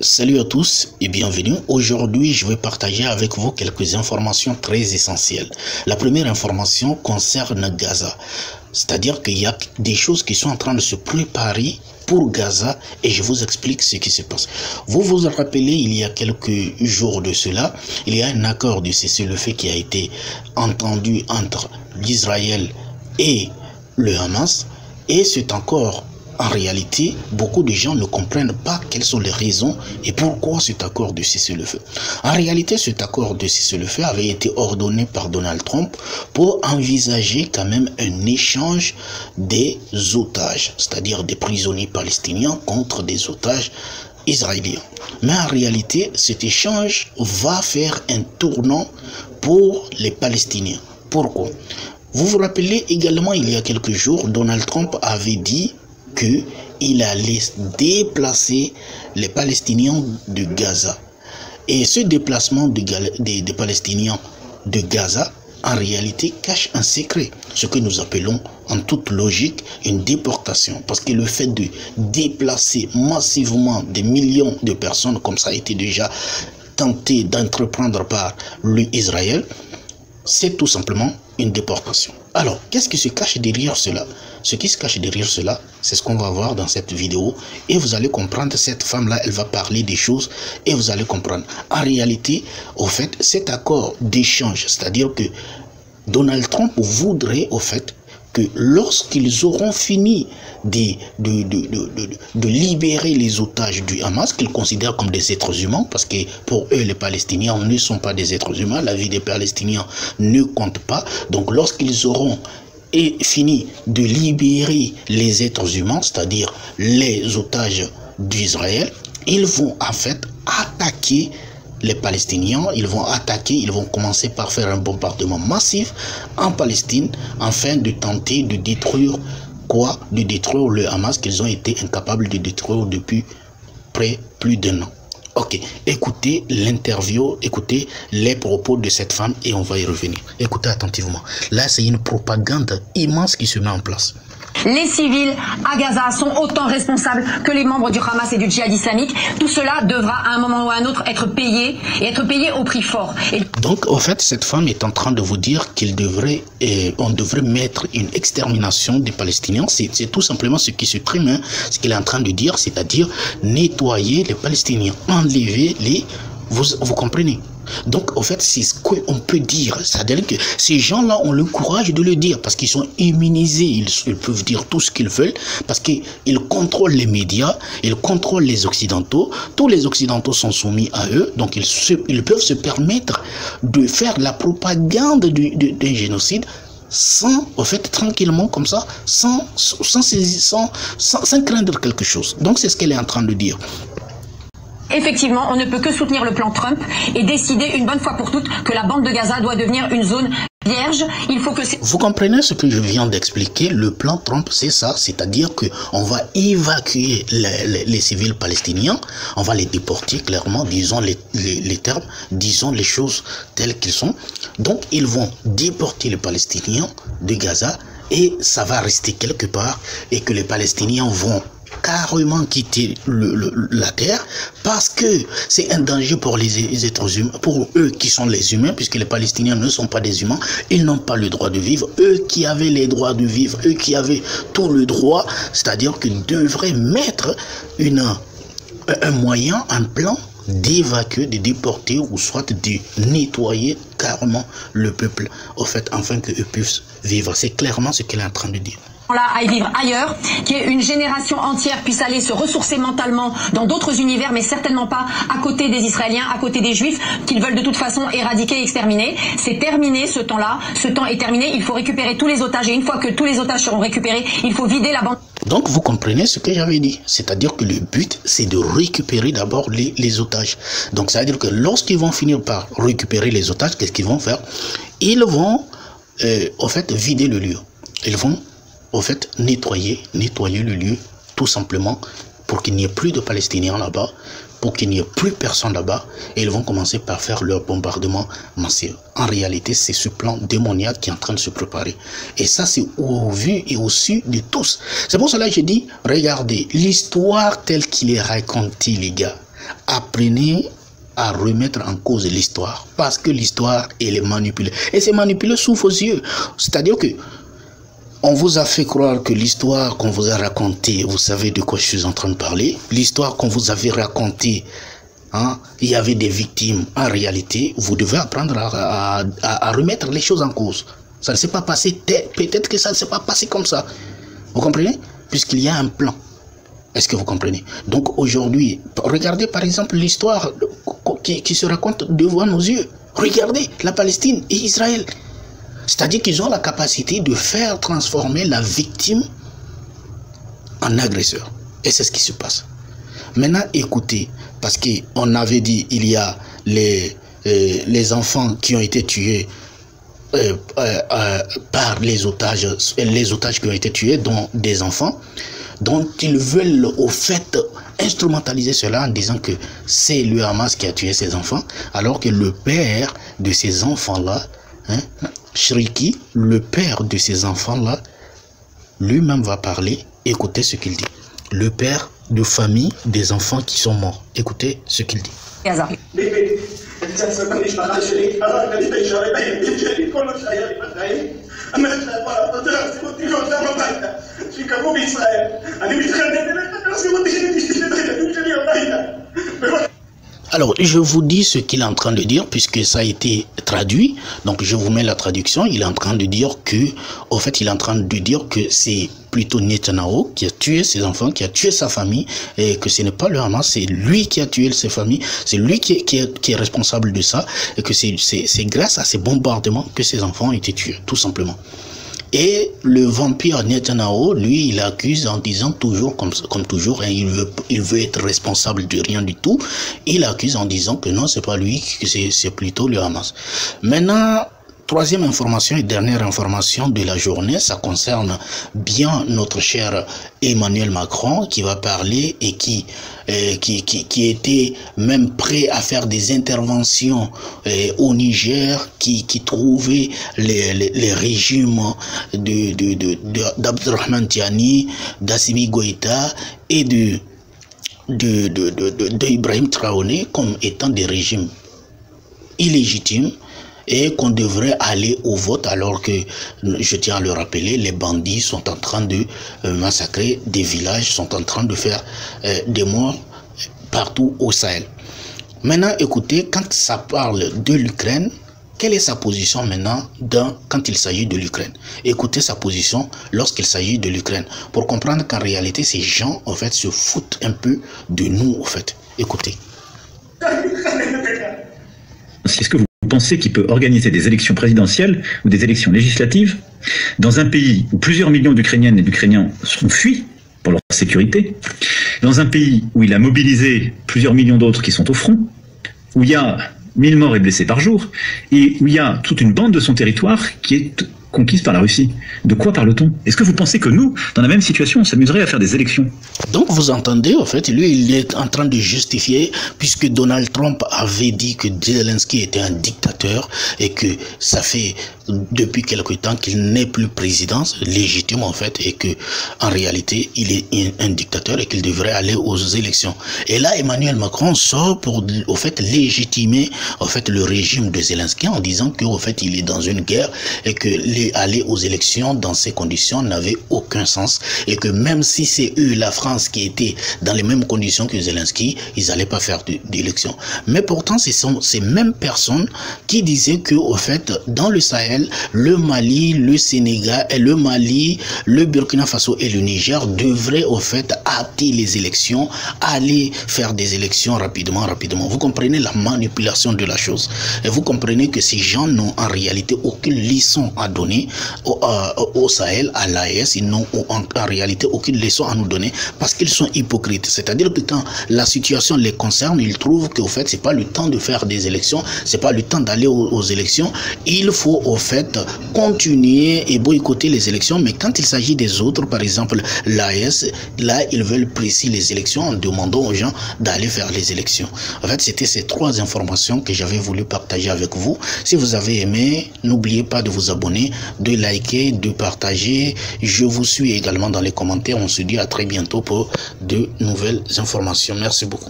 Salut à tous et bienvenue. Aujourd'hui, je vais partager avec vous quelques informations très essentielles. La première information concerne Gaza. C'est-à-dire qu'il y a des choses qui sont en train de se préparer pour Gaza et je vous explique ce qui se passe. Vous vous rappelez, il y a quelques jours de cela, il y a un accord de cessez-le-feu qui a été entendu entre l'Israël et le Hamas et c'est encore... En réalité, beaucoup de gens ne comprennent pas quelles sont les raisons et pourquoi cet accord de cessez-le-feu. En réalité, cet accord de cessez-le-feu avait été ordonné par Donald Trump pour envisager quand même un échange des otages, c'est-à-dire des prisonniers palestiniens contre des otages israéliens. Mais en réalité, cet échange va faire un tournant pour les Palestiniens. Pourquoi? Vous vous rappelez également, il y a quelques jours, Donald Trump avait dit qu'il allait déplacer les Palestiniens de Gaza. Et ce déplacement des Palestiniens de Gaza, en réalité, cache un secret. Ce que nous appelons, en toute logique, une déportation. Parce que le fait de déplacer massivement des millions de personnes, comme ça a été déjà tenté d'entreprendre par l'Israël, c'est tout simplement une déportation. Alors, qu'est-ce qui se cache derrière cela? Ce qui se cache derrière cela, c'est ce qu'on va voir dans cette vidéo. Et vous allez comprendre, cette femme-là, elle va parler des choses et vous allez comprendre. En réalité, au fait, cet accord d'échange, c'est-à-dire que Donald Trump voudrait, au fait, que lorsqu'ils auront fini de libérer les otages du Hamas, qu'ils considèrent comme des êtres humains, parce que pour eux, les Palestiniens ne sont pas des êtres humains, la vie des Palestiniens ne compte pas. Donc lorsqu'ils auront fini de libérer les êtres humains, c'est-à-dire les otages d'Israël, ils vont en fait attaquer les Palestiniens, ils vont commencer par faire un bombardement massif en Palestine afin de tenter de détruire quoi? De détruire le Hamas qu'ils ont été incapables de détruire depuis plus d'un an. Ok, écoutez l'interview, écoutez les propos de cette femme et on va y revenir. Écoutez attentivement. Là, c'est une propagande immense qui se met en place. Les civils à Gaza sont autant responsables que les membres du Hamas et du djihad islamique. Tout cela devra à un moment ou à un autre être payé et être payé au prix fort. Donc, en fait, cette femme est en train de vous dire on devrait mettre une extermination des Palestiniens. C'est tout simplement ce qui se prime, hein, ce qu'il est en train de dire, c'est-à-dire nettoyer les Palestiniens, enlever les... Vous comprenez? Donc, en fait, c'est ce qu'on peut dire. C'est-à-dire que ces gens-là ont le courage de le dire parce qu'ils sont immunisés. Ils peuvent dire tout ce qu'ils veulent parce qu'ils contrôlent les médias, ils contrôlent les Occidentaux. Tous les Occidentaux sont soumis à eux. Donc, ils peuvent se permettre de faire la propagande d'un génocide sans, en fait, tranquillement comme ça, sans craindre quelque chose. Donc, c'est ce qu'elle est en train de dire. Effectivement, on ne peut que soutenir le plan Trump et décider une bonne fois pour toutes que la bande de Gaza doit devenir une zone vierge. Il faut que... Vous comprenez ce que je viens d'expliquer? Le plan Trump, c'est ça, c'est-à-dire qu'on va évacuer les civils palestiniens, on va les déporter clairement, disons les termes, disons les choses telles qu'elles sont. Donc, ils vont déporter les Palestiniens de Gaza et ça va rester quelque part et que les Palestiniens vont carrément quitter la terre parce que c'est un danger pour les êtres humains, pour eux qui sont les humains, puisque les Palestiniens ne sont pas des humains, ils n'ont pas le droit de vivre, eux qui avaient les droits de vivre, eux qui avaient tout le droit, c'est-à-dire qu'ils devraient mettre un moyen, un plan d'évacuer, de déporter ou soit de nettoyer carrément le peuple, au fait, afin qu'eux puissent vivre. C'est clairement ce qu'elle est en train de dire. Là, à vivre ailleurs, qu'une génération entière puisse aller se ressourcer mentalement dans d'autres univers, mais certainement pas à côté des Israéliens, à côté des Juifs, qu'ils veulent de toute façon éradiquer et exterminer. C'est terminé ce temps-là, ce temps est terminé, il faut récupérer tous les otages, et une fois que tous les otages seront récupérés, il faut vider la bande. Donc vous comprenez ce que j'avais dit, c'est-à-dire que le but c'est de récupérer d'abord les otages. Donc ça veut dire que lorsqu'ils vont finir par récupérer les otages, qu'est-ce qu'ils vont faire? Ils vont en fait vider le lieu. Ils vont en fait nettoyer le lieu tout simplement pour qu'il n'y ait plus de Palestiniens là-bas, pour qu'il n'y ait plus personne là-bas et ils vont commencer par faire leur bombardement massif. En réalité, c'est ce plan démoniaque qui est en train de se préparer. Et ça, c'est au vu et au su de tous. C'est pour cela que je dis, regardez, l'histoire telle qu'il est racontée, les gars, apprenez à remettre en cause l'histoire. Parce que l'histoire, elle est manipulée. Et c'est manipulé sous vos yeux. C'est-à-dire que on vous a fait croire que l'histoire qu'on vous a racontée, vous savez de quoi je suis en train de parler. L'histoire qu'on vous avait racontée, hein, il y avait des victimes. En réalité, vous devez apprendre à remettre les choses en cause. Ça ne s'est pas passé, peut-être que ça ne s'est pas passé comme ça. Vous comprenez? Puisqu'il y a un plan. Est-ce que vous comprenez? Donc aujourd'hui, regardez par exemple l'histoire qui se raconte devant nos yeux. Regardez la Palestine et Israël. C'est-à-dire qu'ils ont la capacité de faire transformer la victime en agresseur. Et c'est ce qui se passe. Maintenant, écoutez, parce qu'on avait dit, il y a les enfants qui ont été tués par les otages qui ont été tués, dont des enfants, dont ils veulent au fait instrumentaliser cela en disant que c'est le Hamas qui a tué ces enfants, alors que le père de ces enfants-là, hein, Shriki, le père de ces enfants-là, lui-même va parler. Écoutez ce qu'il dit. Le père de famille des enfants qui sont morts. Écoutez ce qu'il dit. Gaza. Alors, je vous dis ce qu'il est en train de dire, puisque ça a été traduit. Donc, je vous mets la traduction. Il est en train de dire que, au fait, il est en train de dire que c'est plutôt Netanyahou qui a tué ses enfants, qui a tué sa famille, et que ce n'est pas le Hamas, c'est lui qui a tué ses familles, c'est lui qui est responsable de ça, et que c'est grâce à ces bombardements que ses enfants ont été tués, tout simplement. Et le vampire Netanyahou, lui, il accuse en disant toujours, comme toujours, hein, il veut être responsable de rien du tout. Il accuse en disant que non, c'est pas lui, que c'est plutôt le Hamas. Maintenant, troisième information et dernière information de la journée, ça concerne bien notre cher Emmanuel Macron qui va parler et qui était même prêt à faire des interventions au Niger, qui trouvait les régimes d'Abdurrahman Tiani, d'Assimi Goïta et d'Ibrahim Traoré comme étant des régimes illégitimes, et qu'on devrait aller au vote, alors que, je tiens à le rappeler, les bandits sont en train de massacrer des villages, sont en train de faire des morts partout au Sahel. Maintenant, écoutez, quand ça parle de l'Ukraine, quelle est sa position maintenant quand il s'agit de l'Ukraine? Écoutez sa position lorsqu'il s'agit de l'Ukraine, pour comprendre qu'en réalité, ces gens, en fait, se foutent un peu de nous, en fait. Écoutez. Est-ce que vous pensez qu'il peut organiser des élections présidentielles ou des élections législatives dans un pays où plusieurs millions d'Ukrainiennes et d'Ukrainiens sont fuis pour leur sécurité, dans un pays où il a mobilisé plusieurs millions d'autres qui sont au front, où il y a 1000 morts et blessés par jour, et où il y a toute une bande de son territoire qui est conquise par la Russie? De quoi parle-t-on? Est-ce que vous pensez que nous, dans la même situation, on s'amuserait à faire des élections? Donc vous entendez, en fait, lui, il est en train de justifier, puisque Donald Trump avait dit que Zelensky était un dictateur et que ça fait depuis quelque temps qu'il n'est plus président légitime, en fait, et que en réalité, il est un dictateur et qu'il devrait aller aux élections. Et là, Emmanuel Macron sort pour, au fait, légitimer, en fait, le régime de Zelensky en disant que, au fait, il est dans une guerre et que aller aux élections dans ces conditions n'avait aucun sens, et que même si c'est eux, la France, qui était dans les mêmes conditions que Zelensky, ils n'allaient pas faire d'élections. Mais pourtant, ce sont ces mêmes personnes qui disaient que, au fait, dans le Sahel, le Mali, le Sénégal, et le Mali, le Burkina Faso et le Niger devraient, au fait, hâter les élections, aller faire des élections rapidement. Vous comprenez la manipulation de la chose. Et vous comprenez que ces gens n'ont en réalité aucune leçon à donner donné au Sahel, à l'AES. Ils n'ont en réalité aucune leçon à nous donner parce qu'ils sont hypocrites. C'est-à-dire que quand la situation les concerne, ils trouvent qu'au fait, c'est pas le temps de faire des élections, c'est pas le temps d'aller aux élections. Il faut au fait continuer et boycotter les élections. Mais quand il s'agit des autres, par exemple l'AES, là, ils veulent presser les élections en demandant aux gens d'aller faire les élections. En fait, c'était ces 3 informations que j'avais voulu partager avec vous. Si vous avez aimé, n'oubliez pas de vous abonner, de liker, de partager. Je vous suis également dans les commentaires. On se dit à très bientôt pour de nouvelles informations. Merci beaucoup.